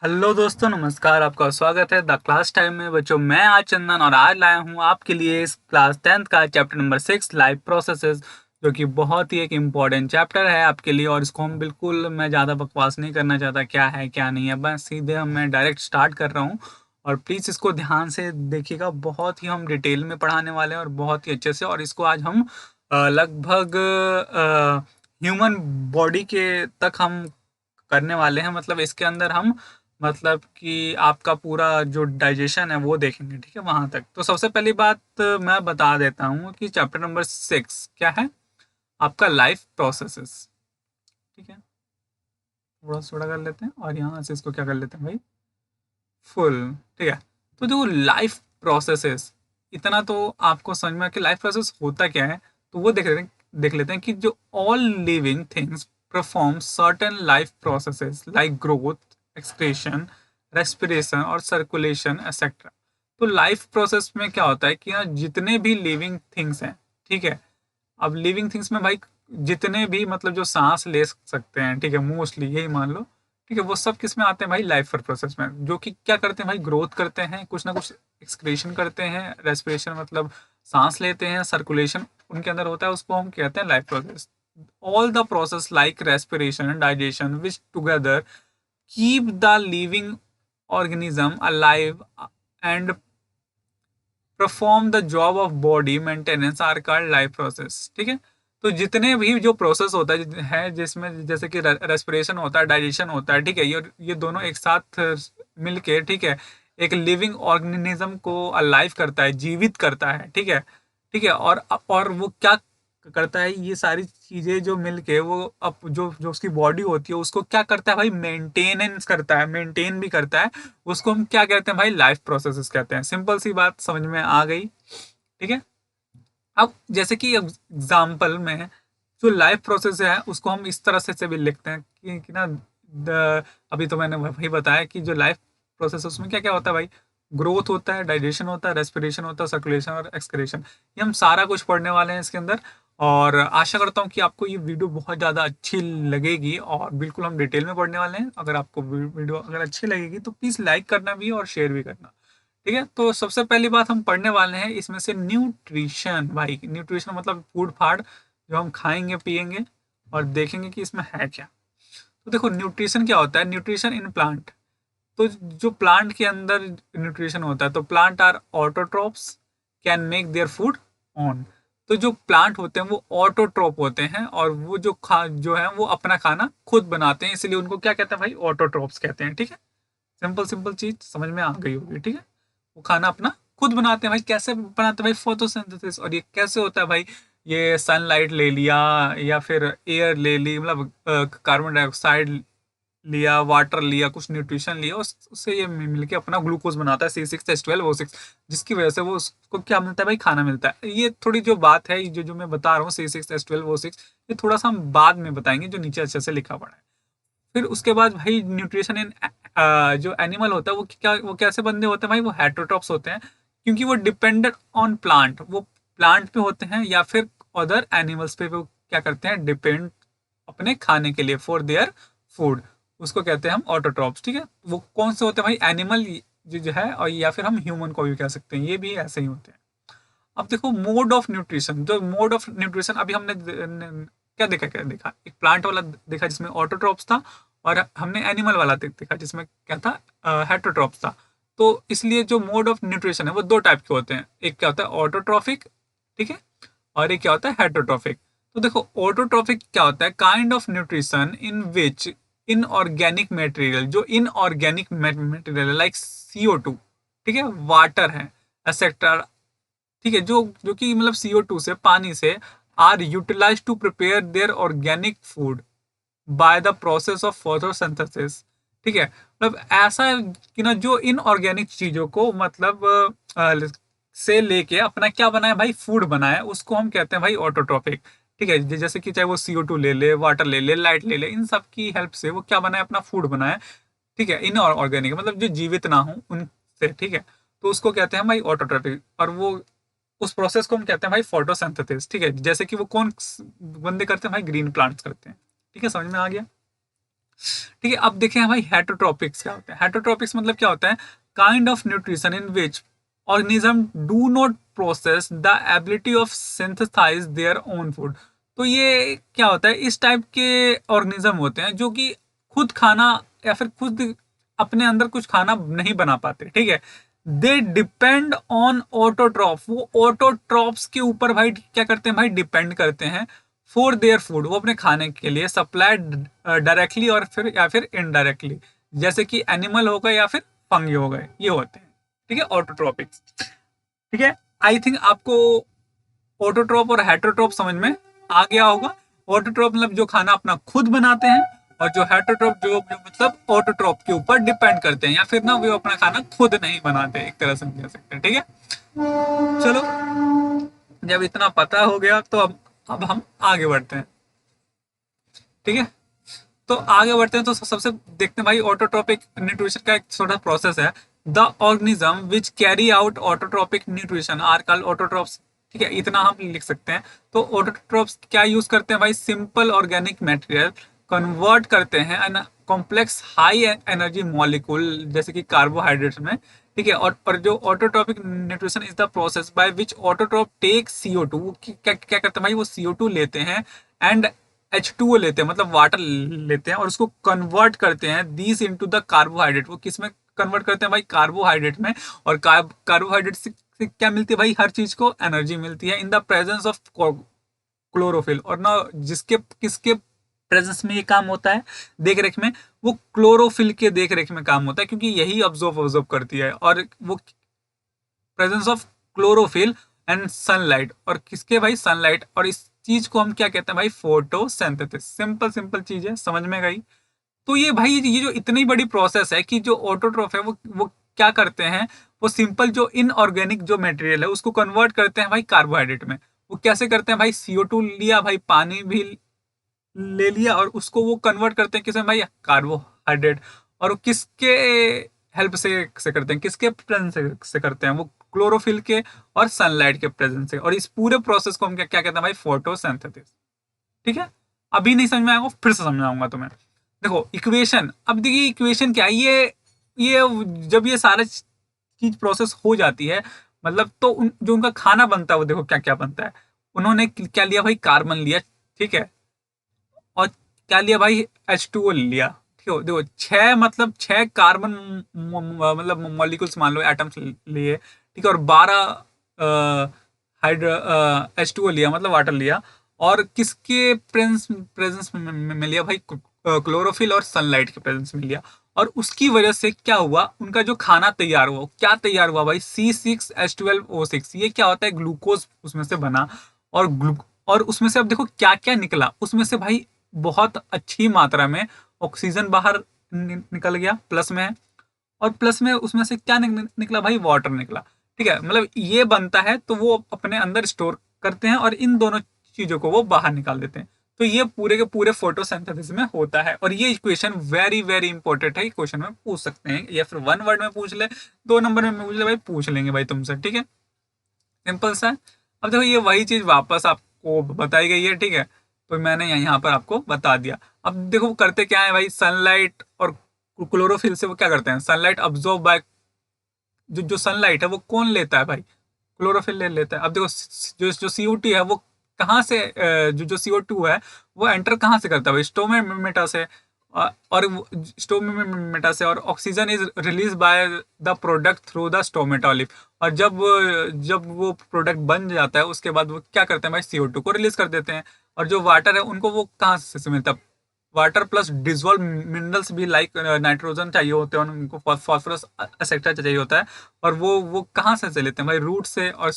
Hello दोस्तों, नमस्कार। आपका स्वागत है द क्लास टाइम में। बच्चों, मैं आज चंदन और आज लाया हूँ आपके लिए इस क्लास 10th का चैप्टर नंबर 6 लाइफ प्रोसेसेस, जो कि बहुत ही एक इम्पॉर्टेंट चैप्टर है आपके लिए। और इसको हम बिल्कुल, मैं ज़्यादा बकवास नहीं करना चाहता क्या है क्या नहीं है, बस सीधे मैं डायरेक्ट स्टार्ट कर रहा हूँ। और प्लीज़ इसको ध्यान से देखिएगा, बहुत ही हम डिटेल में पढ़ाने वाले हैं और बहुत ही अच्छे से। और इसको आज हम लगभग ह्यूमन बॉडी के तक हम करने वाले हैं। मतलब इसके अंदर हम, मतलब कि आपका पूरा जो डाइजेशन है वो देखेंगे, ठीक है, वहां तक। तो सबसे पहली बात मैं बता देता हूँ कि चैप्टर नंबर 6 क्या है, आपका लाइफ प्रोसेसेस। ठीक है, थोड़ा थोड़ा कर लेते हैं और यहाँ से इसको क्या कर लेते हैं भाई, फुल। ठीक है, तो जो लाइफ प्रोसेसेस, इतना तो आपको समझ में कि लाइफ प्रोसेस होता क्या है, तो वो देख लेते हैं कि जो all living things perform certain life processes like growth, excretion, respiration और सर्कुलेशन एक्सेट्रा। तो लाइफ प्रोसेस में क्या होता है कि ना, जितने भी लिविंग थिंग्स हैं, ठीक है। अब लिविंग थिंग्स में भाई जितने भी, मतलब जो सांस ले सकते हैं, ठीक है, मोस्टली यही मान लो, ठीक है, वो सब किस में आते हैं भाई, लाइफ प्रोसेस में। जो कि क्या करते हैं भाई, ग्रोथ करते हैं, कुछ ना कुछ एक्सक्रेशन करते हैं, रेस्पिरेशन मतलब सांस लेते हैं, सर्कुलेशन उनके अंदर होता है, उसको हम कहते हैं life process. All the process like respiration, digestion, which together keep the living organism alive and perform the job of body maintenance are called life process. ठीक है, तो जितने भी जो प्रोसेस होता है जिसमें जैसे कि रेस्पिरेशन होता है, डाइजेशन होता है, ठीक है, ये दोनों एक साथ मिलके, ठीक है, एक लिविंग ऑर्गेनिज्म को अलाइव करता है, जीवित करता है। ठीक है, ठीक है। और वो क्या करता है, ये सारी चीजें जो मिलके वो अब जो जो उसकी बॉडी होती है उसको क्या करता है भाई, मेंटेनेंस करता है, मेंटेन भी करता है। उसको हम क्या कहते हैं भाई, लाइफ प्रोसेसेस कहते हैं। सिंपल सी बात समझ में आ गई, ठीक है। अब जैसे कि एग्जाम्पल में जो लाइफ प्रोसेस है उसको हम इस तरह से भी लिखते हैं कि ना, अभी तो मैंने वही बताया कि जो लाइफ प्रोसेस है उसमें क्या क्या होता है भाई, ग्रोथ होता है, डाइजेशन होता है, रेस्पिरेशन होता है, सर्कुलेशन और एक्सक्रेशन। ये हम सारा कुछ पढ़ने वाले हैं इसके अंदर। और आशा करता हूँ कि आपको ये वीडियो बहुत ज़्यादा अच्छी लगेगी और बिल्कुल हम डिटेल में पढ़ने वाले हैं। अगर आपको वीडियो अगर अच्छी लगेगी तो प्लीज़ लाइक करना भी और शेयर भी करना। ठीक है, तो सबसे पहली बात हम पढ़ने वाले हैं इसमें से न्यूट्रिशन। भाई न्यूट्रिशन मतलब फूड फाड, जो हम खाएंगे पिएंगे और देखेंगे कि इसमें है क्या। तो देखो, न्यूट्रिशन क्या होता है, न्यूट्रिशन इन प्लांट। तो जो प्लांट के अंदर न्यूट्रिशन होता है, तो plant are autotrophs, can make their food on. तो जो प्लांट होते हैं वो ऑटोट्रोप होते हैं और वो जो है वो अपना खाना खुद बनाते हैं, इसलिए उनको क्या कहते हैं भाई, ऑटोट्रोप्स कहते हैं। ठीक है, सिंपल सिंपल चीज समझ में आ गई होगी। ठीक है, वो खाना अपना खुद बनाते हैं भाई। कैसे बनाते हैं भाई, फोटोसिंथेसिस। और ये कैसे होता है भाई, ये सनलाइट ले लिया या फिर एयर ले ली, मतलब कार्बन डाइऑक्साइड लिया, वाटर लिया, कुछ न्यूट्रिशन लिया, उससे ये मिलके अपना ग्लूकोज बनाता है, C6H12O6, जिसकी वजह से वो उसको क्या मिलता है भाई, खाना मिलता है। ये थोड़ी जो बात है, जो जो मैं बता रहा हूँ C6H12O6, ये थोड़ा सा हम बाद में बताएंगे, जो नीचे अच्छे से लिखा पड़ा है। फिर उसके बाद भाई न्यूट्रिशन इन जो एनिमल होता है वो कैसे बंदे होते हैं भाई, वो हेटरोट्रॉप्स होते हैं, क्योंकि वो डिपेंडेंट ऑन प्लांट, वो प्लांट पे होते हैं या फिर अदर एनिमल्स पे वो क्या करते हैं, डिपेंड अपने खाने के लिए, फॉर देयर फूड। उसको कहते हैं हम ऑटोट्रॉप्स। ठीक है, वो कौन से होते हैं भाई, एनिमल जो है, और या फिर हम ह्यूमन को भी कह सकते हैं, ये भी ऐसे ही होते हैं। अब देखो मोड ऑफ न्यूट्रिशन, जो मोड ऑफ न्यूट्रिशन अभी हमने क्या देखा, एक प्लांट वाला देखा जिसमें ऑटोट्रॉप्स था, और हमने एनिमल वाला देखा जिसमें क्या था, हेटरोट्रॉप्स था। तो इसलिए जो मोड ऑफ न्यूट्रिशन है वो दो टाइप के होते हैं, एक क्या होता है ऑटोट्रॉफिक, ठीक है, और एक क्या होता है हेटरोट्रॉफिक। तो देखो ऑटोट्रॉफिक क्या होता है, kind of nutrition in which inorganic material, जो इनऑर्गेनिक मटेरियल लाइक CO2, ठीक है, वाटर है, एक्सेट्रा, ठीक है, जो जो कि मतलब CO2 से, पानी से, are utilise to prepare their organic food by the process of photosynthesis. ठीक है, मतलब ऐसा है कि ना, जो इनऑर्गेनिक चीजों को मतलब से लेके अपना क्या बनाए भाई, फूड बनाए, उसको हम कहते हैं भाई ऑटोट्रॉपिक। ठीक है, जैसे कि चाहे वो CO2 ले ले, वाटर ले ले, लाइट ले ले, इन सब की हेल्प से वो क्या बनाए, अपना फूड बनाए। ठीक है, इन ऑर्गेनिक मतलब जो जीवित ना हो उनसे, ठीक है, तो उसको कहते हैं भाई ऑटोट्रॉपिक। और वो उस प्रोसेस को हम कहते हैं भाई फोटोसिंथेसिस। ठीक है, जैसे कि वो कौन बंदे करते हैं भाई, ग्रीन प्लांट्स करते हैं। ठीक है, समझ में आ गया। ठीक है, अब देखें भाई हेटरोट्रॉपिक्स क्या होते हैं। हेटरोट्रॉपिक्स मतलब क्या होता है, kind of nutrition in which organism do not process the ability of synthesise their own food. तो ये क्या होता है, इस टाइप के ऑर्गेनिज्म होते हैं जो कि खुद खाना या फिर खुद अपने अंदर कुछ खाना नहीं बना पाते। ठीक है, दे डिपेंड ऑन ऑटोट्रॉप, वो ऑटोट्रॉप्स के ऊपर भाई क्या करते हैं भाई, डिपेंड करते हैं फॉर देयर फूड, वो अपने खाने के लिए सप्लाइड डायरेक्टली और फिर या फिर इनडायरेक्टली, जैसे कि एनिमल हो गए या फिर फंगी हो गए, ये होते हैं। ठीक है, ऑटोट्रॉपिक्स। ठीक है, आई थिंक आपको ऑटोट्रॉप और हेटरोट्रॉप समझ में आ गया होगा। ऑटोट्रॉप मतलब जो खाना अपना खुद बनाते हैं, और जो हेटरोट्रॉप जो मतलब ऑटोट्रॉप के ऊपर डिपेंड करते हैं, या फिर ना वो अपना खाना खुद नहीं बनाते, एक तरह से कह सकते हैं। ठीक है, चलो जब इतना पता हो गया तो अब हम आगे बढ़ते हैं। ठीक है, तो आगे बढ़ते हैं तो सबसे देखते हैं भाई, ऑटोट्रॉपिक न्यूट्रिशन का एक छोटा प्रोसेस है। The organism which carry out autotrophic nutrition are called autotrophs. ठीक है, इतना हम लिख सकते हैं। तो ऑटोट्रॉप्स क्या यूज करते हैं भाई, सिंपल ऑर्गेनिक मटेरियल कन्वर्ट करते हैं कॉम्प्लेक्स हाई एनर्जी मॉलिक्यूल जैसे कि कार्बोहाइड्रेट्स में। ठीक है, और जो autotrophic nutrition is the process by which autotroph take CO2, क्या क्या करते हैं भाई, वो CO2 लेते हैं एंड H2O लेते हैं, मतलब वाटर लेते हैं, और उसको कन्वर्ट करते हैं दिस इनटू द कार्बोहाइड्रेट। वो किस में कन्वर्ट करते हैं भाई, कार्बोहाइड्रेट में। और कार्बोहाइड्रेट से क्या मिलती है भाई, हर चीज को एनर्जी मिलती है in the presence of chlorophyll. और ना जिसके किसके प्रेजेंस में ये काम होता है, देख रेख में, वो क्लोरोफिल के देख रेख में काम होता है, क्योंकि यही ऑब्जर्व करती है। और वो presence of chlorophyll and sunlight, और किसके भाई, सनलाइट। और इस चीज को हम क्या कहते हैं भाई, फोटोसिंथेसिस। सिंपल सिंपल चीज है, समझ में गई। तो ये भाई ये जो इतनी बड़ी प्रोसेस है कि जो ऑटोट्रोफ है वो क्या करते हैं, वो सिंपल जो इनऑर्गेनिक जो मटेरियल है उसको कन्वर्ट करते हैं भाई कार्बोहाइड्रेट में। वो कैसे करते हैं भाई, CO2 लिया भाई, पानी भी ले लिया, और उसको वो कन्वर्ट करते हैं किसमें भाई, कार्बोहाइड्रेट। और वो किसके हेल्प से करते हैं, किसके प्रेजेंस से करते हैं, वो क्लोरोफिल के और सनलाइट के प्रेजेंस से। और इस पूरे प्रोसेस को हम क्या क्या कहते हैं भाई, फोटोसिंथेसिस। ठीक है, अभी नहीं समझ में आएगा, फिर से समझाऊंगा तुम्हें। देखो इक्वेशन, अब देखिए इक्वेशन क्या है, ये जब ये सारा चीज प्रोसेस हो जाती है, मतलब तो जो उनका खाना बनता है वो देखो क्या क्या बनता है। उन्होंने क्या लिया भाई, कार्बन लिया। ठीक है, और क्या लिया भाई, H2O लिया। ठीक है, देखो छह मतलब छह कार्बन मतलब मॉलिक्यूल्स मान लो, एटम्स लिए। ठीक है, और 12 हाइड्रो H2O लिया, मतलब वाटर लिया। और किसके प्रेजेंस में लिया भाई, क्लोरोफिल और सनलाइट के प्रेजेंस में लिया। और उसकी वजह से क्या हुआ, उनका जो खाना तैयार हुआ, क्या तैयार हुआ भाई, C6H12O6। ये क्या होता है, ग्लूकोज उसमें से बना। और और उसमें से अब देखो क्या क्या निकला, उसमें से भाई बहुत अच्छी मात्रा में ऑक्सीजन बाहर निकल गया, प्लस में है। और प्लस में उसमें से क्या निकला भाई, वाटर निकला। ठीक है, मतलब ये बनता है तो वो अपने अंदर स्टोर करते हैं, और इन दोनों चीजों को वो बाहर निकाल देते हैं। तो ये पूरे के पूरे फोटोसिंथेसिस में होता है। और ये इक्वेशन वेरी वेरी इंपॉर्टेंट है, क्वेश्चन में पूछ सकते हैं, या फिर 1 वर्ड में पूछ ले, 2 नंबर में पूछ ले भाई, पूछ लेंगे भाई तुमसे। ठीक है, सिंपल सा है। अब देखो ये वही चीज वापस आपको बताई गई है। ठीक है, तो मैंने यहाँ पर आपको बता दिया। अब देखो करते क्या है भाई, सनलाइट और क्लोरोफिल से वो क्या करते हैं, सनलाइट अब्जॉर्ब बाय, जो सनलाइट है वो कौन लेता है भाई, क्लोरोफिल ले लेता है। अब देखो जो CO2 है वो कहाँ से, जो CO2 है वो एंटर कहाँ से करता है भाई, स्टोमेटा से। और स्टोमेटा से, और oxygen is release by the product through the स्टोमेटोलिप। और जब वो प्रोडक्ट बन जाता है उसके बाद वो क्या करते हैं भाई, CO2 को रिलीज कर देते हैं। और जो वाटर है उनको वो कहाँ से मिलता है, वाटर प्लस डिजोल्व मिनरल्स भी, लाइक नाइट्रोजन चाहिए होते हैं उनको, फॉस्फोरस एक्सेट्रा चाहिए होता है। और वो कहाँ से लेते हैं भाई, रूट से। और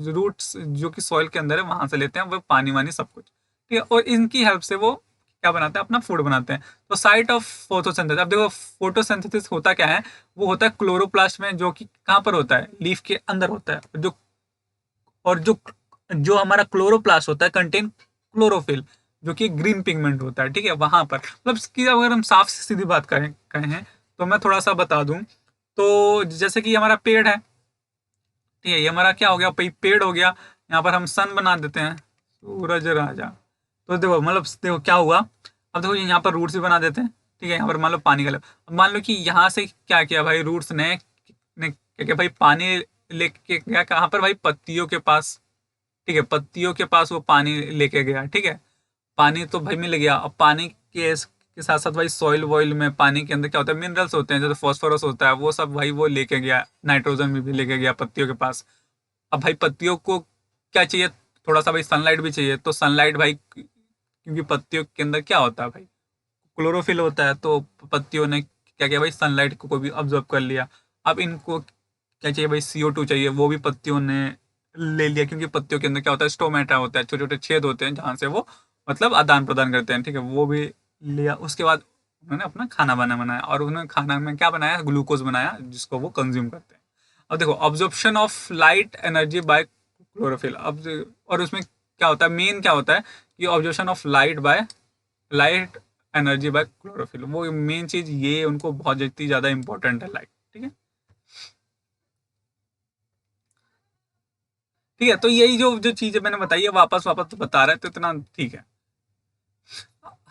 रूट्स जो कि सॉइल के अंदर है वहां से लेते हैं, वो पानी वानी सब कुछ। ठीक है, और इनकी हेल्प से वो क्या बनाते हैं, अपना फूड बनाते हैं। तो साइट ऑफ फोटोसिंथेसिस, अब देखो फोटोसिंथेसिस होता क्या है, वो होता है क्लोरोप्लास्ट में, जो कि कहाँ पर होता है, लीफ के अंदर होता है। और जो हमारा क्लोरोप्लास्ट होता है कंटेन क्लोरोफिल, जो कि ग्रीन पिगमेंट होता है। ठीक है, वहां पर मतलब इसकी अगर हम साफ सीधी बात कहें तो मैं थोड़ा सा बता दूं। तो जैसे कि हमारा पेड़ है, ठीक है, ये हमारा क्या हो गया, पेड़ हो गया। यहाँ पर हम सन बना देते हैं, सूरज राजा। तो देखो मतलब देखो क्या हुआ, अब देखो यहाँ पर रूट्स भी बना देते हैं। ठीक है, यहाँ पर मान लो पानी का लेवल, अब मान लो कि यहाँ से क्या किया भाई, रूट्स ने क्या किया भाई, पानी लेके गया कहाँ पर भाई, पत्तियों के पास। ठीक है, पत्तियों के पास वो पानी लेके गया। ठीक है, पानी तो भाई मिल गया। अब पानी के साथ साथ भाई सॉइल वॉइल में पानी के अंदर क्या होता है, मिनरल्स होते हैं, जैसे फॉस्फोरस होता है, वो सब भाई वो लेके गया, नाइट्रोजन भी लेके गया पत्तियों के पास। अब भाई पत्तियों को क्या चाहिए, थोड़ा सा भाई सनलाइट भी चाहिए, तो सनलाइट भाई, क्योंकि पत्तियों के अंदर क्या होता है भाई, क्लोरोफिल होता है, तो पत्तियों ने क्या किया भाई, सनलाइट को भी ऑब्जर्व कर लिया। अब इनको क्या चाहिए भाई, CO2 चाहिए, वो भी पत्तियों ने ले लिया, क्योंकि पत्तियों के अंदर क्या होता है, स्टोमेटा होता है, छोटे छोटे छेद होते हैं जहाँ से वो मतलब आदान प्रदान करते हैं। ठीक है, वो भी लिया। उसके बाद उन्होंने अपना खाना बनाया, और उन्होंने खाना में क्या बनाया, ग्लूकोज बनाया, जिसको वो कंज्यूम करते हैं। अब देखो, absorption of light energy by chlorophyll. अब और उसमें क्या होता है, मेन क्या होता है कि absorption of light energy by chlorophyll, वो मेन चीज ये उनको बहुत जितनी ज्यादा इंपॉर्टेंट है लाइट। ठीक है, ठीक है, तो यही जो जो चीजें मैंने बताई है, वापस वापस तो बता रहे हैं, तो इतना ठीक है।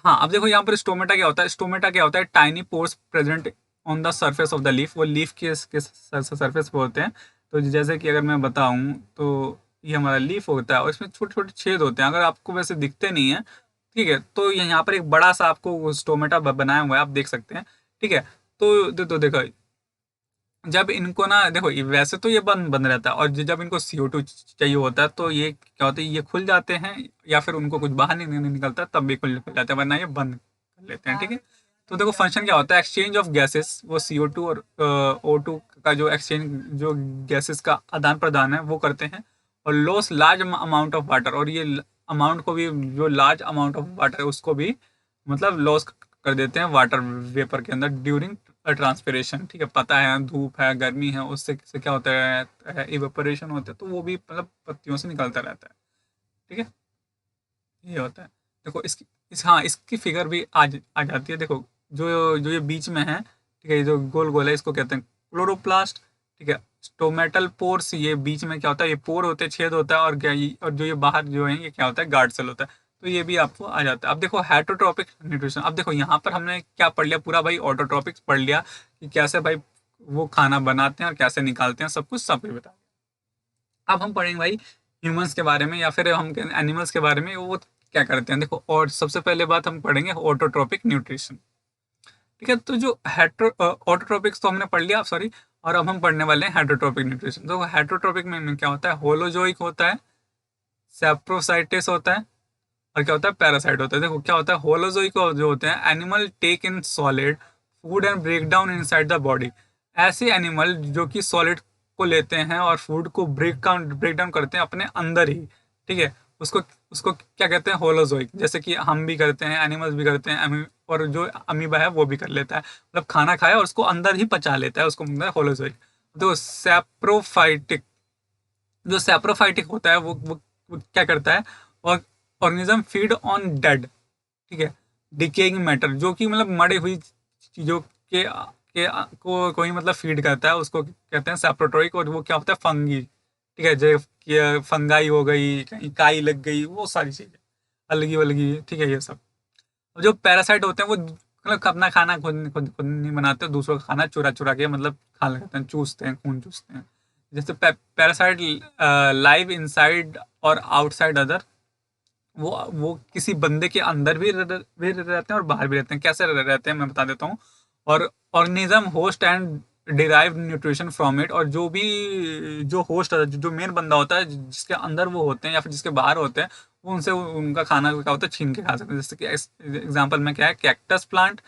हाँ, अब देखो यहाँ पर स्टोमेटा क्या होता है, स्टोमेटा क्या होता है, tiny pores present on the surface of the leaf, वो लीफ के सरफेस पे होते हैं। तो जैसे कि अगर मैं बताऊं, तो ये हमारा लीफ होता है, और इसमें छोटे छोटे छेद होते हैं, अगर आपको वैसे दिखते नहीं है। ठीक है, तो यहाँ पर एक बड़ा सा आपको स्टोमेटा बनाया हुआ है, आप देख सकते हैं। ठीक है, तो देखो, जब इनको ना देखो, वैसे तो ये बंद बंद रहता है, और जब इनको CO2 चाहिए होता है, तो ये क्या होता है, ये खुल जाते हैं, या फिर उनको कुछ बाहर नहीं निकलता तब भी खुल जाते हैं, वरना ये बंद कर लेते हैं। ठीक है, तो देखो फंक्शन क्या होता है, एक्सचेंज ऑफ गैसेस, वो CO2 और O2 का जो एक्सचेंज, जो गैसेस का आदान प्रदान है वो करते हैं, और loss large amount of water, और ये अमाउंट को भी, जो लार्ज अमाउंट ऑफ वाटर है उसको भी मतलब लॉस कर देते हैं वाटर वेपर के अंदर ड्यूरिंग ट्रांसपिरेशन। ठीक है, पता है धूप है, गर्मी है, उससे क्या होता है, इवेपोरेशन होता है, तो वो भी मतलब पत्तियों से निकलता रहता है। ठीक है, ये होता है। देखो हाँ, इसकी फिगर भी आ जाती है। देखो, जो जो ये बीच में है, ठीक है, ये जो गोल गोल है, इसको कहते हैं क्लोरोप्लास्ट। ठीक है, स्टोमेटल पोर्स, ये बीच में क्या होता है, ये पोर होते हैं, छेद होता है, और जो ये बाहर जो है, ये क्या होता है, गार्ड सेल होता है। तो ये भी आपको आ जाता है। अब देखो हेटरोट्रॉपिक न्यूट्रिशन, अब देखो यहाँ पर हमने क्या पढ़ लिया, पूरा भाई ऑटोट्रॉपिक पढ़ लिया, कि कैसे भाई वो खाना बनाते हैं और कैसे निकालते हैं, सब कुछ बता दिया। अब हम पढ़ेंगे भाई ह्यूमंस के बारे में, या फिर हम एनिमल्स के बारे में, वो क्या करते हैं। देखो, और सबसे पहले बात हम पढ़ेंगे ऑटोट्रॉपिक न्यूट्रिशन। ठीक है, तो जो हेट्रो ऑटोट्रॉपिक्स तो हमने पढ़ लिया, सॉरी। और अब हम पढ़ने वाले हैं हेटरोट्रॉपिक न्यूट्रिशन। तो हेटरोट्रॉपिक में क्या होता है, होलोजोइक होता है, सेप्रोसाइटिस होता है, और क्या होता है, पैरासाइट होता है। देखो क्या होता है, होलोजोइक जो होते हैं, animal take in solid food and break down inside the body. ऐसे एनिमल जो कि सॉलिड को लेते हैं और फूड को ब्रेक डाउन करते हैं अपने अंदर ही। ठीक है, उसको उसको क्या कहते हैं, होलोजोइक। जैसे कि हम भी करते हैं, एनिमल्स भी करते हैं, और जो अमीबा है वो भी कर लेता है, मतलब खाना खाया और उसको अंदर ही पचा लेता है, उसको मतलब होलोजोइक। तो सैप्रोफाइटिक, जो सैप्रोफाइटिक होता है, वो क्या करता है, और ऑर्गेनिज्म फीड ऑन डेड, ठीक है, डिकेइंग मैटर, जो कि मतलब मरी हुई चीजों के को कोई मतलब फीड करता है, उसको कहते हैं सैप्रोटोइक। और वो क्या होता है, फंगी। ठीक है, जो फंगाई हो गई, कहीं काई लग गई, वो सारी चीजें अलगी वलगी। ठीक है, ये सब। और जो पैरासाइट होते हैं, वो मतलब अपना खाना खुद नहीं बनाते, दूसरों का खाना चुरा चुरा के मतलब खा लेते हैं, चूसते हैं, खून चूसते हैं। जैसे पैरासाइट लाइव इनसाइड और आउटसाइड अदर, वो किसी बंदे के अंदर भी रहते हैं और बाहर भी रहते हैं। कैसे रहते हैं मैं बता देता हूँ। और organism host and derive nutrition from it, और जो भी जो होस्ट जो मेन बंदा होता है, जिसके अंदर वो होते हैं या फिर जिसके बाहर होते हैं, वो उनसे उनका खाना क्या होता है, छीन के खा सकते हैं। जैसे कि एग्जाम्पल में क्या है, कैक्टस प्लांट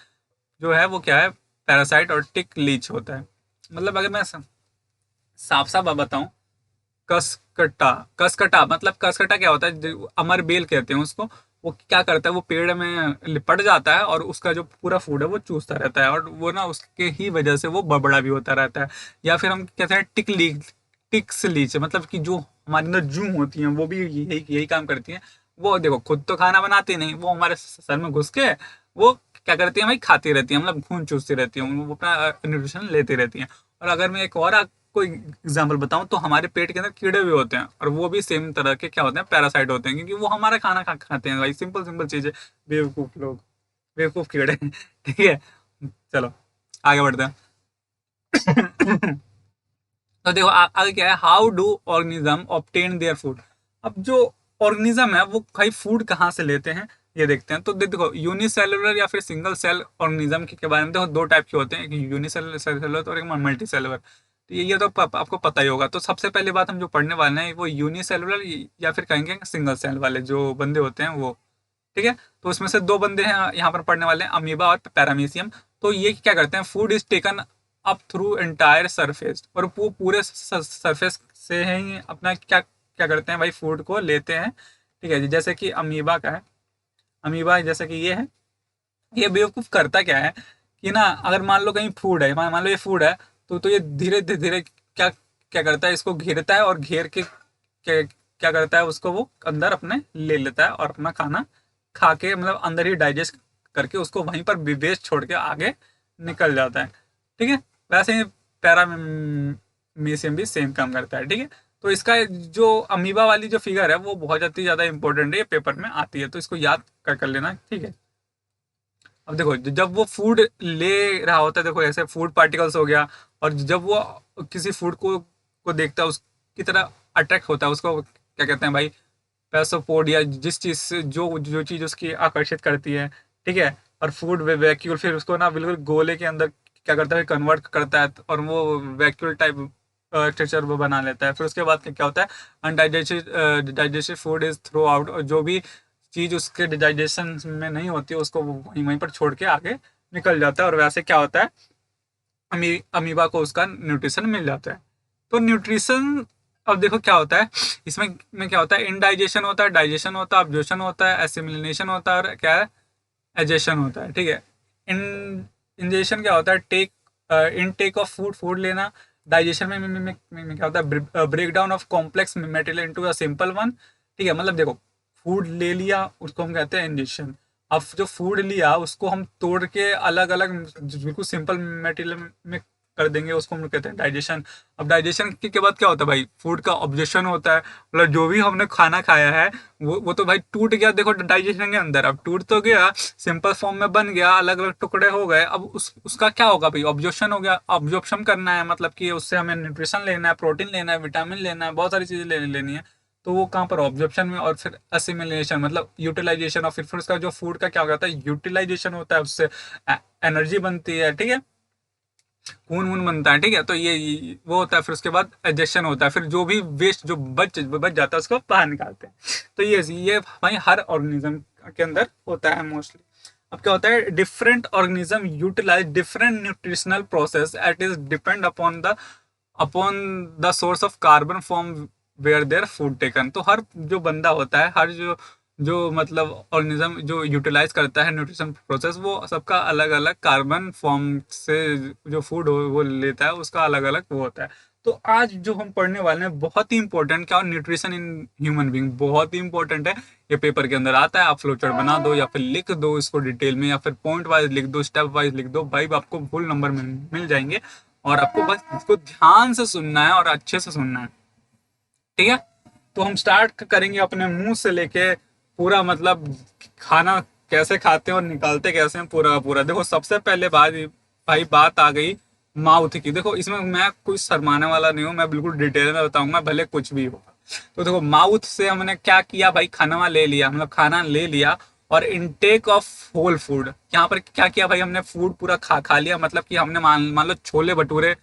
जो है वो क्या है, पैरासाइट और टिक लीच होता है। मतलब अगर मैं साफ साफ बताऊं, कसकटा, कसकटा मतलब कसकटा क्या होता है, अमर बेल कहते हैं उसको। वो क्या करता है, वो पेड़ में लिपट जाता है, और उसका जो पूरा फूड है वो चूसता रहता है, और वो ना उसके ही वजह से वो बबड़ा भी होता रहता है। या फिर हम कहते हैं टिक्स लीच, मतलब कि जो हमारे अंदर जू होती हैं, वो भी यही काम करती हैं। वो देखो खुद तो खाना बनाती नहीं, वो हमारे सर में घुस के वो क्या करती है भाई, खाती रहती है, मतलब खून चूसती रहती है, वो अपना न्यूट्रिशन लेती रहती हैं। और अगर मैं एक और कोई एग्जाम्पल बताऊं, तो हमारे पेट के अंदर कीड़े भी होते हैं, और वो भी सेम तरह के क्या होते हैं, पैरासाइट होते हैं, क्योंकि वो हमारा खाना खाते हैं भाई। सिंपल सिंपल चीजें, बेवकूफ लोग, बेवकूफ कीड़े ठीक है। चलो आगे बढ़ते हैं। तो देखो आगे क्या है, how do organism obtain their food. अब जो ऑर्गेनिज्म है वो भाई फूड कहाँ से लेते हैं ये देखते हैं। तो देखो यूनिसेलुलर या फिर सिंगल सेल ऑर्गेनिज्म के बारे में देखो दो टाइप के होते हैं, एक यूनिसेलुलर और एक मल्टी सेलुलर। तो ये तो आपको पता ही होगा। तो सबसे पहले बात हम जो पढ़ने वाले हैं वो यूनिसेलुलर या फिर कहेंगे सिंगल सेल वाले जो बंदे होते हैं वो, ठीक है। तो उसमें से दो बंदे हैं यहाँ पर पढ़ने वाले हैं, अमीबा और पैरामीशियम। तो ये क्या करते हैं, food is taken up through entire surface, और वो पूरे सरफेस से ही अपना क्या क्या करते हैं भाई, फूड को लेते हैं, ठीक है। जैसे कि अमीबा का है, अमीबा जैसे कि ये है, ये बेवकूफ़ करता क्या है कि ना, अगर मान लो कहीं फूड है, मान लो ये फूड है, तो ये धीरे धीरे क्या क्या करता है, इसको घेरता है और घेर के क्या करता है, उसको वो अंदर अपने ले लेता है और अपना खाना खा के मतलब अंदर ही डाइजेस्ट करके उसको वहीं पर वेस्ट छोड़ के आगे निकल जाता है, ठीक है। वैसे ही पैरामीशियम भी सेम काम करता है, ठीक है। तो इसका जो अमीबा वाली जो फिगर है वो बहुत ज़्यादा इंपॉर्टेंट है, ये पेपर में आती है, तो इसको याद कर लेना, ठीक है। अब देखो जब वो फूड ले रहा होता है, देखो ऐसे फूड पार्टिकल्स हो गया, और जब वो किसी फूड को देखता है उसकी तरह अट्रैक्ट होता है, उसको क्या कहते हैं भाई, पैसोपोडिया, जिस चीज़ से जो जो चीज़ उसकी आकर्षित करती है, ठीक है। और फूड वैक्यूल फिर उसको ना बिल्कुल गोले के अंदर क्या करता है, कन्वर्ट करता है, और वो वैक्यूल टाइप स्ट्रक्चर वो बना लेता है। फिर उसके बाद क्या होता है, undigested digested food is throw out, और जो भी चीज़ उसके डाइजेशन में नहीं होती है उसको वहीं वहीं पर छोड़ के आगे निकल जाता है, और वैसे क्या होता है, अमीबा को उसका न्यूट्रिशन मिल जाता है। तो न्यूट्रिशन, अब देखो क्या होता है इसमें में क्या होता है, इनडाइजेशन होता है, डाइजेशन होता है, अब्जॉर्प्शन होता है, एसिमिलेशन होता है, और क्या है, एजेशन होता है, ठीक है। इन इंजेशन क्या होता है, take intake of food, food लेना। डाइजेशन में क्या होता है, break down of complex material into a simple one, ठीक है। मतलब देखो फूड ले लिया उसको हम कहते हैं इंजेशन। अब जो फूड लिया उसको हम तोड़ के अलग अलग बिल्कुल सिंपल मटेरियल में कर देंगे, उसको हम कहते हैं डाइजेशन। अब डाइजेशन के बाद क्या होता है भाई, फूड का ऑब्जेक्शन होता है, मतलब जो भी हमने खाना खाया है वो तो भाई टूट गया, देखो डाइजेशन के अंदर, अब टूट तो गया, सिंपल फॉर्म में बन गया, अलग अलग टुकड़े हो गए। अब उसका क्या होगा भाई, ऑब्जॉर्प्शन हो गया। ऑब्जॉर्प्शन करना है मतलब कि उससे हमें न्यूट्रिशन लेना है, प्रोटीन लेना है, विटामिन लेना है, बहुत सारी चीज़ें लेनी है। तो वो कहाँ पर ऑब्जॉर्प्शन में, और फिर असिमिलेशन मतलब यूटिलाइजेशन, और फिर उसका जो फूड का क्या होता है, यूटिलाइजेशन होता है, उससे एनर्जी बनती है, ठीक है, खून वून बनता है, ठीक है। तो ये वो होता है। फिर उसके बाद एजेशन होता है, फिर जो भी वेस्ट जो बच जाता है उसको बाहर निकालते हैं। तो ये भाई हर ऑर्गेनिज्म के अंदर होता है मोस्टली। अब क्या होता है, different organism utilise different nutritional process it is depend upon the source of carbon from where their food taken. तो हर जो बंदा होता है, हर जो जो मतलब ऑर्गेनिज्म जो यूटिलाइज करता है न्यूट्रिशन प्रोसेस, वो सबका अलग अलग कार्बन फॉर्म से जो फूड हो वो लेता है, उसका अलग अलग वो होता है। तो आज जो हम पढ़ने वाले हैं बहुत ही इंपॉर्टेंट, क्या, न्यूट्रिशन इन ह्यूमन बींग, बहुत ही इंपॉर्टेंट है। ये पेपर के अंदर आता है, आप फ्लो चार्ट बना दो या फिर लिख दो इसको डिटेल में, या फिर पॉइंट वाइज लिख दो, स्टेप वाइज लिख दो भाई, आपको फुल नंबर मिल जाएंगे। और आपको बस इसको ध्यान से सुनना है और अच्छे से सुनना है, ठीक है। तो हम स्टार्ट करेंगे अपने मुंह से लेके पूरा, मतलब खाना कैसे खाते हैं और निकालते कैसे हैं पूरा पूरा। देखो सबसे पहले बात भाई, बात आ गई माउथ की। देखो इसमें मैं कुछ शर्माने वाला नहीं हूँ, मैं बिल्कुल डिटेल में बताऊंगा भले कुछ भी हो। तो देखो माउथ से हमने क्या किया भाई, खाना ले लिया, मतलब खाना ले लिया, और इनटेक ऑफ होल फूड, यहाँ पर क्या किया भाई, हमने फूड पूरा खा लिया, मतलब कि हमने मान लो छोले भटूरे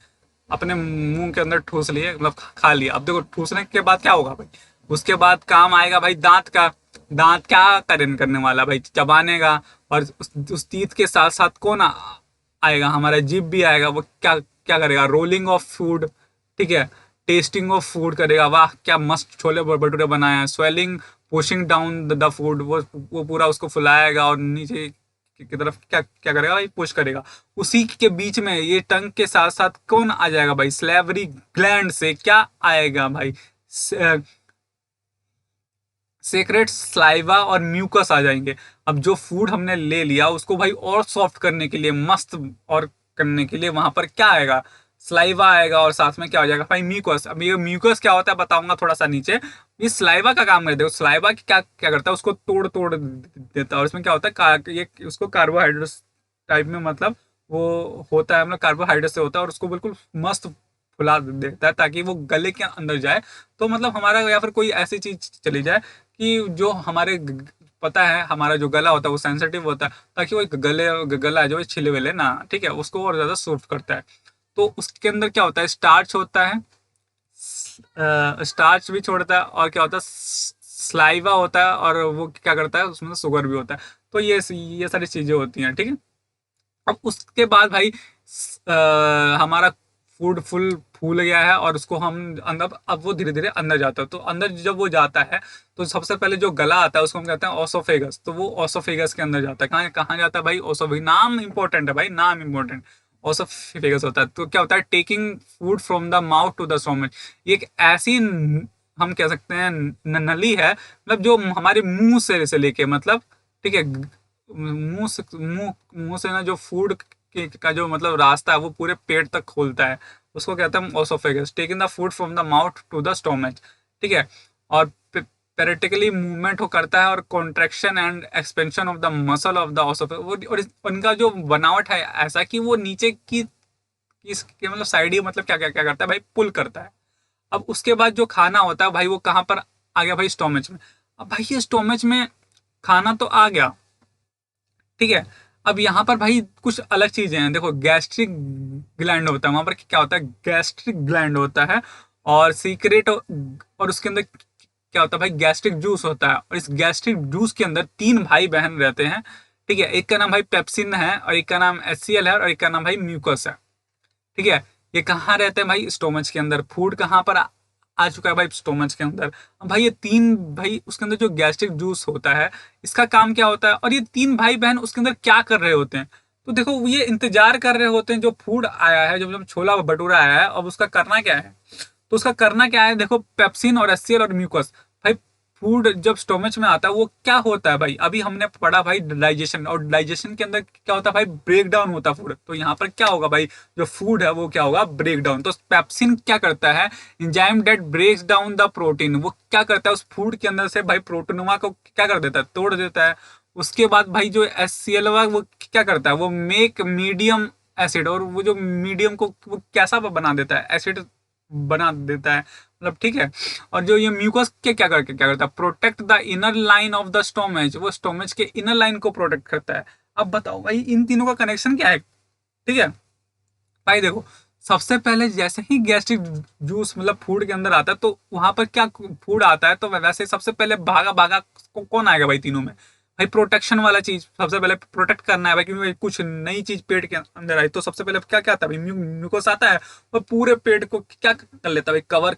अपने मुंह के अंदर ठूस लिए, मतलब खा लिया। अब देखो ठूसने के बाद क्या होगा भाई, उसके बाद काम आएगा भाई दांत का। दांत क्या करने वाला भाई, चबाने का। और उस तीत के साथ साथ कौन आएगा, हमारा जीभ भी आएगा, वो क्या क्या करेगा, रोलिंग ऑफ फूड, ठीक है, टेस्टिंग ऑफ फूड करेगा, वाह क्या मस्त छोले भटूरे बनाए हैं। Swelling, pushing down the food, वो पूरा उसको फुलाएगा और नीचे की तरफ क्या क्या करेगा भाई, पुश करेगा। उसी के बीच में ये टंग के साथ साथ कौन आ जाएगा भाई, स्लेवरी ग्लैंड से क्या आएगा भाई, सेक्रेट, स्लाइवा और म्यूकस आ जाएंगे। अब जो फूड हमने ले लिया उसको भाई और सॉफ्ट करने के लिए, मस्त और करने के लिए वहां पर क्या आएगा, स्लाइवा आएगा, और साथ में क्या हो जाएगा भाई, म्यूकस। अब ये म्यूकस क्या होता है बताऊंगा थोड़ा सा नीचे। ये स्लाइवा का काम करते हैं, स्लाइवा क्या क्या करता है, उसको तोड़ तोड़ देता है, और इसमें क्या होता है ये उसको कार्बोहाइड्रेट्स टाइप में मतलब वो होता है, मतलब कार्बोहाइड्रेट से होता है, और उसको बिल्कुल मस्त फुला देता है ताकि वो गले के अंदर जाए। तो मतलब हमारा, या फिर कोई ऐसी चीज चली जाए कि जो हमारे पता है हमारा जो गला होता है वो सेंसिटिव होता है, ताकि वो गला जो है छिले विले ना, ठीक है, उसको और ज्यादा सूट करता है। तो उसके अंदर क्या होता है, स्टार्च होता है, स्टार्च भी छोड़ता है, और क्या होता है, स्लाइवा होता है, और वो क्या करता है उसमें शुगर भी होता है। तो ये सारी चीजें होती हैं, ठीक है। अब उसके बाद भाई हमारा फूड फूल गया है, और उसको हम अंदर, अब वो धीरे धीरे अंदर जाता है। तो अंदर जब वो जाता है तो सबसे पहले जो गला आता है उसको हम कहते हैं ओसोफेगस। तो वो ओसोफेगस के अंदर जाता है। कहाँ कहाँ जाता है भाई, ओसोफेगस। नाम इंपॉर्टेंट है भाई, नाम इंपॉर्टेंट। ओसोफेगस होता है। तो क्या होता है, taking food from the mouth to the stomach. ये एक ऐसी हम कह सकते हैं नली है, मतलब जो हमारे मुंह से लेके, मतलब ठीक है, मुंह से ना जो फूड का जो मतलब रास्ता है वो पूरे पेट तक खोलता है। उसको कहते हैं oesophagus, taking the food from the mouth to the stomach, ठीक है। और पेरेटिकली मूवमेंट हो करता है, और contraction and expansion of the muscle of the oesophagus. और उनका जो बनावट है ऐसा कि वो नीचे की इसके मतलब साइड ही, मतलब क्या क्या क्या करता है भाई, पुल करता है। अब उसके बाद जो खाना होता है भाई वो कहाँ पर आ गया भाई, स्टोमच में। अब भाई ये स्टोमच में खाना तो आ गया, ठीक है। अब यहाँ पर भाई कुछ अलग चीजें हैं। देखो, गैस्ट्रिक ग्लैंड होता है वहां पर, क्या होता है, गैस्ट्रिक ग्लैंड होता है, और सीक्रेट, और उसके अंदर क्या होता है भाई, गैस्ट्रिक जूस होता है। और इस गैस्ट्रिक जूस के अंदर तीन भाई बहन रहते हैं, ठीक है। एक का नाम भाई पेप्सिन है, और एक का नाम एचसीएल है, और एक का नाम भाई म्यूकस है, ठीक है। ये कहाँ रहते हैं भाई, स्टोमच के अंदर। फूड कहाँ पर आ चुका है भाई, स्टोमच के अंदर। अब भाई ये तीन भाई, उसके अंदर जो गैस्ट्रिक जूस होता है, इसका काम क्या होता है, और ये तीन भाई बहन उसके अंदर क्या कर रहे होते हैं। तो देखो, ये इंतजार कर रहे होते हैं जो फूड आया है, जब जब छोला भटूरा आया है, अब उसका करना क्या है। तो उसका करना क्या है, देखो, पेप्सिन और एचसीएल और म्यूकस भाई, फूड जब स्टोमच में आता है वो क्या होता है भाई, अभी हमने पढ़ा भाई डाइजेशन, और डाइजेशन के अंदर क्या होता है भाई, ब्रेक डाउन होता है फूड। तो यहाँ पर क्या होगा भाई, जो फूड है वो क्या होगा, ब्रेक डाउन। तो पेप्सिन क्या करता है, enzyme that breaks down the protein. वो क्या करता है, उस फूड के अंदर से भाई प्रोटीनुमा को क्या कर देता है, तोड़ देता है। उसके बाद भाई जो एच सी एल वो क्या करता है, वो मेक मीडियम एसिड, और वो जो मीडियम को वो कैसा बना देता है, एसिड बना देता है, मतलब ठीक है। और जो ये म्यूकस के क्या करता है, protect the inner line of the stomach. वो स्टोमेज के इनर लाइन को प्रोटेक्ट करता है। अब बताओ भाई इन तीनों का कनेक्शन क्या है, ठीक है। भाई देखो, सबसे पहले जैसे ही गैस्ट्रिक जूस मतलब फूड के अंदर आता है, तो वहां पर क्या फूड आता है, तो वैसे सबसे पहले भागा भागा कौन आएगा भाई तीनों में, भाई प्रोटेक्शन वाला चीज सबसे पहले प्रोटेक्ट करना है भाई, क्योंकि कुछ नई चीज पेट के अंदर आई। तो सबसे पहले क्या क्या आता है भाई, म्यूकोस आता है, और पूरे पेट को क्या कर लेता है भाई, कवर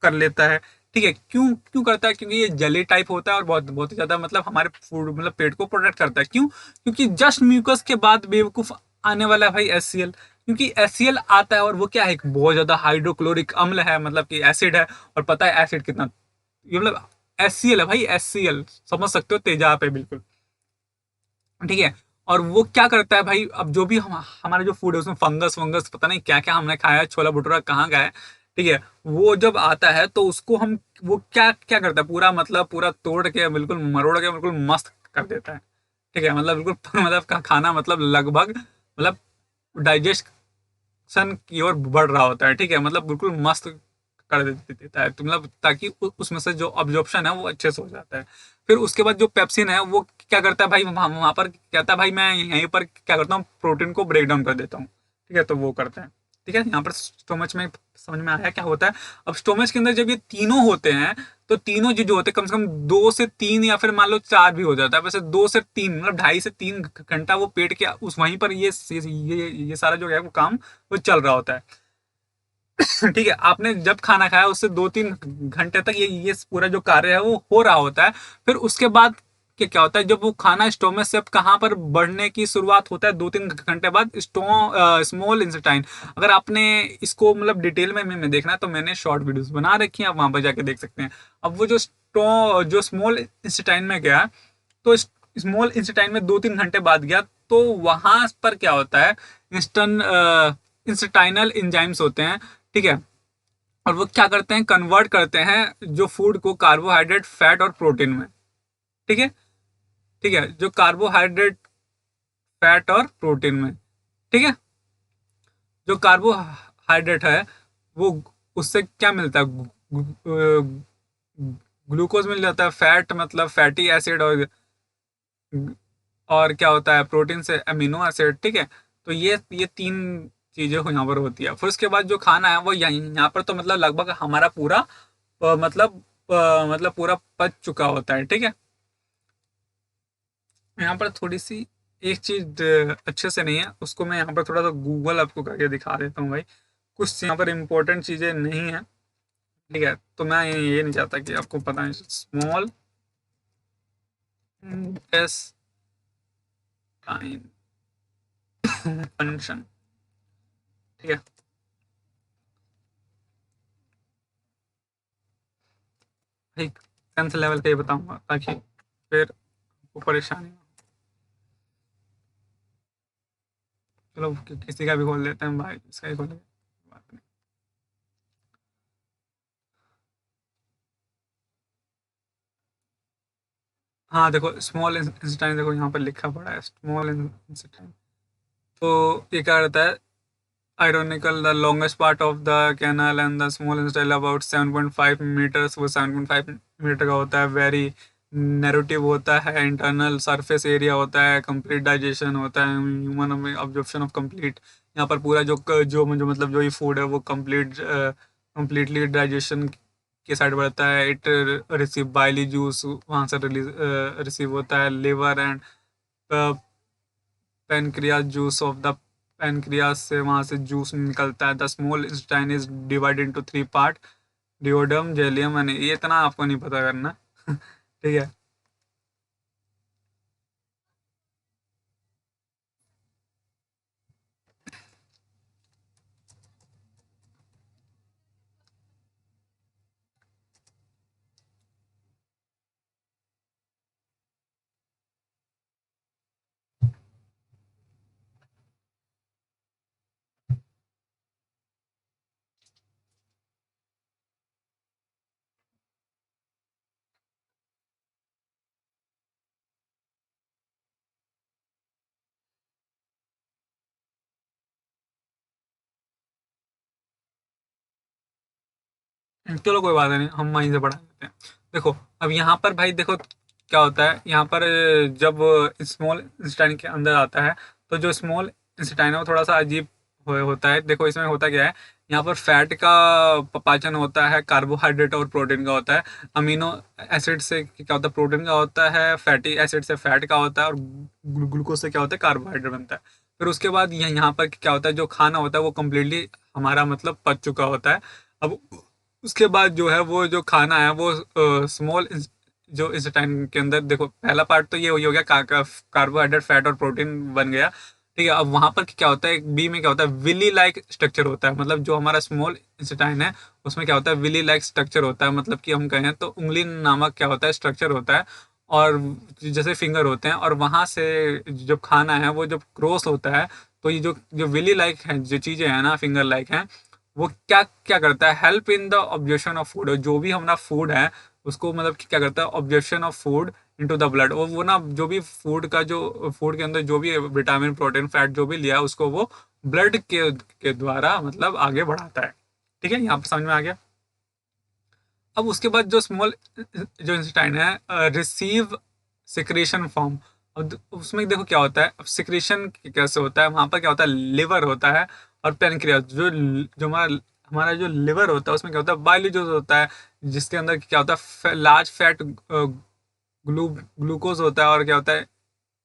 कर लेता है, ठीक है। क्यों क्यों करता है, क्योंकि ये जेली टाइप होता है, और बहुत बहुत ही ज्यादा मतलब हमारे फूड मतलब पेट को प्रोटेक्ट करता है। क्यों, क्योंकि जस्ट म्यूकस के बाद बेवकूफ आने वाला है भाई एचसीएल। क्योंकि एचसीएल आता है, और वो क्या है, एक बहुत ज्यादा हाइड्रोक्लोरिक अम्ल है, मतलब कि एसिड है। और पता है एसिड कितना, ये मतलब एचसीएल है भाई, एचसीएल समझ सकते हो, तेजाब है बिल्कुल, ठीक है। और वो क्या करता है भाई, अब जो भी हमारा जो फूड है उसमें फंगस वंगस पता नहीं क्या क्या हमने खाया है, छोला भटूरा कहाँ का है, ठीक है। वो जब आता है तो उसको हम, वो क्या क्या करता है, पूरा मतलब पूरा तोड़ के बिल्कुल मरोड़ के बिल्कुल मस्त कर देता है, ठीक है। मतलब बिल्कुल मतलब का खाना मतलब लगभग मतलब डाइजेशन की ओर बढ़ रहा होता है, ठीक है। मतलब बिल्कुल मस्त कर देता है, तो मतलब ताकि उसमें से जो ऑब्जॉर्प्शन है वो अच्छे से हो जाता है। फिर उसके बाद जो पेप्सिन है वो क्या करता है भाई, वहां पर कहता है भाई मैं यहीं पर क्या करता हूँ, प्रोटीन को ब्रेक डाउन कर देता हूँ, ठीक है। तो वो करता है, ठीक है। यहाँ पर स्टोमच में समझ में आया क्या होता है। अब स्टोमच के अंदर जब ये तीनों होते हैं, तो तीनों जो होते हैं कम से कम 2 से 3 या फिर मान लो 4 भी हो जाता है। वैसे 2 से 3 मतलब 2.5 से 3 घंटा वो पेट के उस वहीं पर ये सारा जो है वो काम वो चल रहा होता है। ठीक है, आपने जब खाना खाया उससे 2-3 घंटे तक ये पूरा जो कार्य है वो हो रहा होता है। फिर उसके बाद क्या होता है, जब वो खाना स्टोमच से अब कहाँ पर बढ़ने की शुरुआत होता है, 2-3 घंटे बाद, स्मॉल इंस्टाइन। अगर आपने इसको मतलब डिटेल में देखना है तो मैंने शॉर्ट वीडियोस बना रखी हैं, आप वहां पर जाके देख सकते हैं। अब वो जो स्मॉल इंस्टाइन में गया, तो स्मॉल इंस्टाइन में 2-3 घंटे बाद गया, तो वहां पर क्या होता है, इंस्टाइनल इंजाइम्स होते हैं, ठीक है। और वो क्या करते हैं, कन्वर्ट करते हैं जो फूड को कार्बोहाइड्रेट, फैट और प्रोटीन में, ठीक है। ठीक है, जो कार्बोहाइड्रेट, फैट और प्रोटीन में, ठीक है। जो कार्बोहाइड्रेट है वो उससे क्या मिलता है, ग्लूकोज मिल जाता है, फैट मतलब फैटी एसिड, और क्या होता है प्रोटीन से अमीनो एसिड। ठीक है, तो ये तीन चीजें यहाँ पर होती है। फिर उसके बाद जो खाना है वो यहाँ पर तो मतलब लगभग हमारा पूरा मतलब पूरा पच चुका होता है। ठीक है, यहाँ पर थोड़ी सी एक चीज अच्छे से नहीं है, उसको मैं यहाँ पर थोड़ा सा गूगल आपको करके दिखा देता हूँ भाई। कुछ यहाँ पर इम्पोर्टेंट चीजें नहीं है। ठीक है, तो मैं ये नहीं चाहता कि आपको पता है। Small S time function. ठीक है भाई, 10th लेवल का ही बताऊंगा ताकि फिर आपको परेशानी हो। चलो किसी का भी खोल लेते हैं भाई, इसका ही खोलेंगे, बात नहीं। हाँ देखो, स्मॉल इंस्टाइन देखो यहाँ पर लिखा पड़ा है, स्मॉल इंस्टाइन। तो ये क्या रहता है, ironical the longest part of the canal and the small install about 7.5 meters, वो 7.5 मीटर का होता है। वेरी नैरेटिव होता है, इंटरनल सरफेस एरिया होता है, कंप्लीट डाइजेशन होता है, ह्यूमन ऑब्जर्प्शन ऑफ कंप्लीट। यहाँ पर पूरा जो मतलब जो ये फूड है वो कंप्लीटली डाइजेशन के साइड बढ़ता है। इट रिसीव बाइली जूस, वहाँ से रिसीव होता है। Liver and pancreas, juice of the pancreas से वहाँ से जूस निकलता है। The small intestine is divide into 3 part, duodenum, jejunum and, ये इतना आपको नहीं पता करना। ठीक है, चलो कोई बात नहीं, हम वहीं से पढ़ा लेते हैं। देखो अब यहाँ पर भाई देखो क्या होता है, यहाँ पर जब स्मॉल इंस्टाइन के अंदर आता है तो जो स्मॉल इंस्टाइन है वो थोड़ा सा अजीब होता है। देखो इसमें होता क्या है, यहाँ पर फैट का पाचन होता है, कार्बोहाइड्रेट और प्रोटीन का होता है। अमीनो एसिड से क्या होता है, प्रोटीन का होता है। फैटी एसिड से फैट का होता है, और ग्लूकोज से क्या होता है, कार्बोहाइड्रेट बनता है। फिर उसके बाद यहाँ पर क्या होता है, जो खाना होता है वो कम्प्लीटली हमारा मतलब पच चुका होता है। अब उसके बाद जो है वो जो खाना है वो स्मॉल जो इस टाइम के अंदर देखो, पहला पार्ट तो ये हो गया, कार्बोहाइड्रेट, फैट और प्रोटीन बन गया। ठीक है, अब वहां पर क्या होता है, बी में क्या होता है, विली लाइक स्ट्रक्चर होता है। मतलब जो हमारा स्मॉल इंस्टाइन है उसमें क्या होता है, विली लाइक स्ट्रक्चर होता है। मतलब कि हम कहें तो उंगली नामक क्या होता है, स्ट्रक्चर होता है, और जैसे फिंगर होते हैं। और वहां से जब खाना है वो जब क्रॉस होता है, तो ये जो जो विली लाइक है जो चीजें हैं ना, फिंगर लाइक हैं, वो क्या क्या करता है, help in the observation of food. जो भी हमारा फूड है उसको मतलब कि क्या करता है, observation of food into the blood. वो ना जो भी फूड के अंदर जो भी विटामिन, प्रोटीन, फैट जो भी लिया उसको वो ब्लड के द्वारा मतलब आगे बढ़ाता है। ठीक है, यहाँ पर समझ में आ गया। अब उसके बाद जो स्मॉल जो इंस्टाइन है रिसीव सिक्रेशन फॉर्म। अब उसमें देखो क्या होता है, अब सिक्रेशन कैसे होता है, वहां पर क्या होता है, लिवर होता है और पेनक्रियास। जो जो हमारा हमारा जो लिवर होता है उसमें क्या होता है, बाइलियोज होता है, जिसके अंदर क्या होता है, लार्ज फैट ग्लूकोज होता है, और क्या होता है,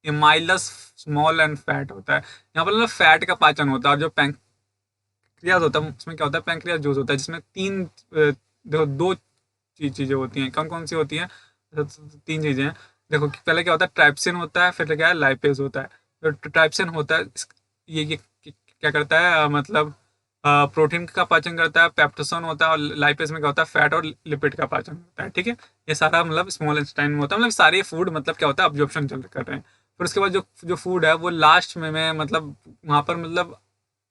एमाइलस स्मॉल एंड फैट होता है। यहाँ पर मतलब फैट का पाचन होता है। और जो पैंक्रियाज होता है उसमें क्या होता है, पैंक्रियाज जूस होता है, जिसमें देखो दो चीजें होती हैं। कौन कौन सी होती हैं, तो 3 चीजें हैं। देखो पहले क्या होता है, ट्राइप्सिन होता है, फिर क्या है, लाइपेज होता है। तो ट्राइप्सिन होता है, ये क्या करता है, मतलब प्रोटीन का पाचन करता है। पेप्टोसोन होता है, और लाइपेज में क्या होता है, फैट और लिपिड का पाचन होता है। ठीक है, ये सारा मतलब स्मॉल इंटेस्टाइन में होता है। मतलब सारे फूड मतलब क्या होता है, अब्जॉर्प्शन चल कर रहे हैं। फिर उसके बाद जो जो फूड है वो लास्ट में मतलब वहां पर मतलब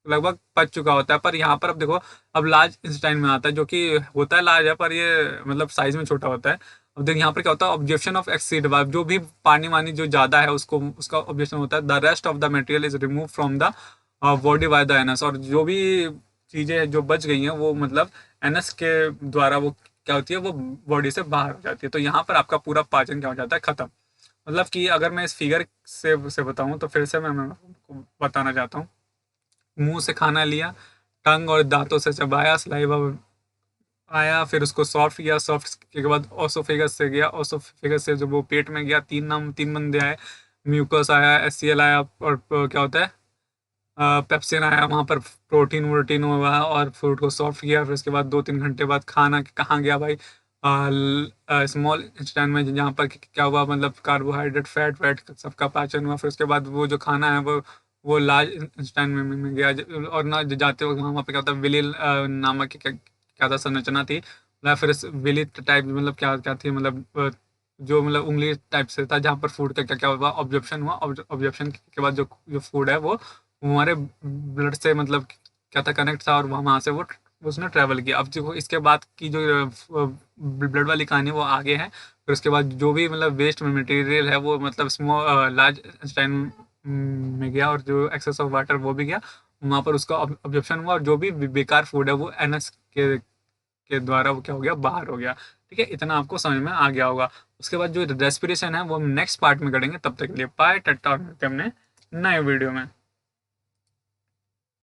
लगभग पच चुका होता है। पर यहाँ पर अब देखो, अब लार्ज इंस्टाइन में आता है, जो कि होता है लार्ज है पर ये मतलब साइज में छोटा होता है। अब देखो यहाँ पर क्या होता है, ऑब्जेक्शन ऑफ एक्सीड वाइब। जो भी पानी वानी जो ज्यादा है उसको उसका ऑब्जेक्शन होता है। The rest of the material is remove from the body by the anus, और जो भी चीज़ें जो बच गई हैं वो मतलब एनस के द्वारा वो क्या होती है, वो बॉडी से बाहर हो जाती है। तो यहाँ पर आपका पूरा पाचन क्या हो जाता है, खत्म। मतलब कि अगर मैं इस फिगर से बताऊँ तो फिर से मैं आपको बताना चाहता हूँ। मुंह से खाना लिया, टंग और दांतों से चबाया, सलाइवा आया, फिर उसको सॉफ्ट किया, सॉफ्ट के बाद ओसोफेगस से गया, ओसोफेगस से जब वो पेट में गया, तीन बंदे आए, म्यूकस आया, एचसीएल आया, और क्या होता है, पेप्सिन आया, वहाँ पर प्रोटीन वोटीन हुआ और फ्रूट को सॉफ्ट किया। फिर उसके बाद 2-3 घंटे बाद खाना कहाँ गया भाई, स्मॉल इंस्टेंट में, जहाँ पर क्या हुआ, मतलब कार्बोहाइड्रेट फैट वैट सबका पाचन हुआ। फिर उसके बाद वो जो खाना है वो लार्ज इंस्टेंट में गया। और ना जाते वक्त वहाँ पे क्या होता है, विलिल नामक की क्या था संरचना थी, मतलब फिर विली टाइप, मतलब क्या क्या थी, मतलब जो मतलब उंगली टाइप से था, जहाँ पर फूड का क्या क्या हुआ, ऑब्जर्प्शन हुआ। ऑब्जर्प्शन के बाद जो जो फूड है वो हमारे ब्लड से मतलब क्या था, कनेक्ट था, और वहाँ से वो उसने ट्रैवल किया। अब जो इसके बाद की जो ब्लड वाली कहानी वो आगे है। फिर उसके बाद जो भी मतलब वेस्ट मटेरियल है वो मतलब स्मॉल लार्ज स्टाइन में गया, और जो एक्सेस ऑफ वाटर वो भी गया, वहाँ पर उसका ऑब्जर्प्शन हुआ, और जो भी बेकार फूड है वो एनएस के द्वारा वो क्या हो गया, बाहर हो गया। ठीक है, इतना आपको समझ में आ गया होगा। उसके बाद जो रेस्पिरेशन है वो हम नेक्स्ट पार्ट में करेंगे। तब तक के लिए बाय, टाटा, और मिलते हैं अपने नए वीडियो में।